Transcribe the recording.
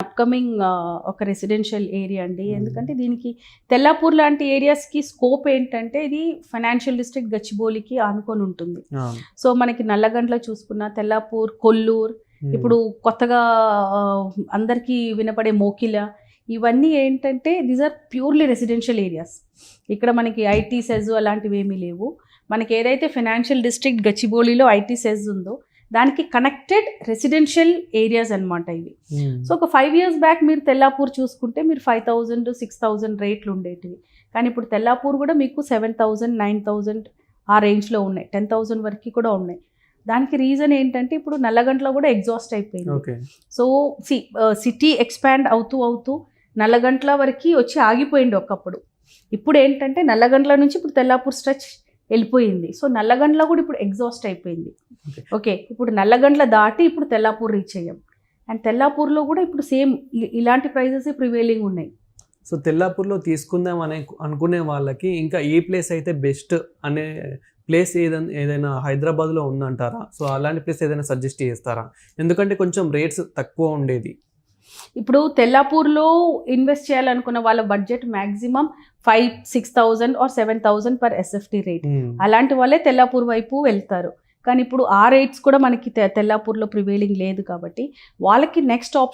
Upcoming ఒక residential area అండి. ఎందుకంటే దీనికి తెల్లాపూర్ లాంటి ఏరియాస్కి స్కోప్ ఏంటంటే ఇది ఫైనాన్షియల్ డిస్ట్రిక్ట్ గచ్చిబౌలికి ఆనుకొని ఉంటుంది. సో మనకి నల్లగండ్ల చూసుకున్న తెల్లాపూర్, కొల్లూరు, ఇప్పుడు కొత్తగా అందరికీ వినపడే మోకిల, ఇవన్నీ ఏంటంటే these are purely residential areas. ఇక్కడ మనకి ఐటీ సెజ్ అలాంటివి ఏమీ లేవు. మనకి ఏదైతే ఫైనాన్షియల్ డిస్ట్రిక్ట్ గచ్చిబౌలిలో ఐటీ సెజ్ ఉందో దానికి కనెక్టెడ్ రెసిడెన్షియల్ ఏరియాస్ అనమాట ఇవి. సో ఒక 5 years బ్యాక్ మీరు తెల్లాపూర్ చూసుకుంటే మీరు 5,000 6,000 రేట్లు ఉండేటివి. కానీ ఇప్పుడు తెల్లాపూర్ కూడా మీకు 7,000 9,000 ఆ రేంజ్లో ఉన్నాయి, 10,000 వరకు కూడా ఉన్నాయి. దానికి రీజన్ ఏంటంటే ఇప్పుడు నల్లగండ్ల కూడా ఎగ్జాస్ట్ అయిపోయింది. సో సిటీ ఎక్స్పాండ్ అవుతూ నల్లగండ్ల వరకు వచ్చి ఆగిపోయింది ఒకప్పుడు. ఇప్పుడు ఏంటంటే నల్లగండ్ల నుంచి ఇప్పుడు తెల్లాపూర్ స్ట్రెచ్ వెళ్ళిపోయింది. సో నల్లగండ్ల కూడా ఇప్పుడు ఎగ్జాస్ట్ అయిపోయింది. ఓకే, ఇప్పుడు నల్లగండ్ల దాటి ఇప్పుడు తెల్లాపూర్ రీచ్ అయ్యాం. అండ్ తెల్లాపూర్లో కూడా ఇప్పుడు సేమ్ ఇలాంటి ప్రైజెస్ ప్రివేలింగ్ ఉన్నాయి. సో తెల్లాపూర్లో తీసుకుందాం అనుకునే వాళ్ళకి ఇంకా ఏ ప్లేస్ అయితే బెస్ట్ అనే ప్లేస్ ఏదైనా హైదరాబాద్లో ఉందంటారా? సో అలాంటి ప్లేస్ ఏదైనా సజెస్ట్ చేస్తారా? ఎందుకంటే కొంచెం రేట్స్ తక్కువ ఉండేది. ఇప్పుడు తెల్లాపూర్లో ఇన్వెస్ట్ చేయాలనుకున్న వాళ్ళ budget maximum 5,000-6,000 or 7,000 per SFT rate. అలాంటి వాళ్ళే తెల్లాపూర్ వైపు వెళ్తారు. కానీ ఇప్పుడు ఆ రేట్స్ కూడా మనకి తెల్లాపూర్లో ప్రివేలింగ్ లేదు కాబట్టి వాళ్ళకి నెక్స్ట్ ఆప్షన్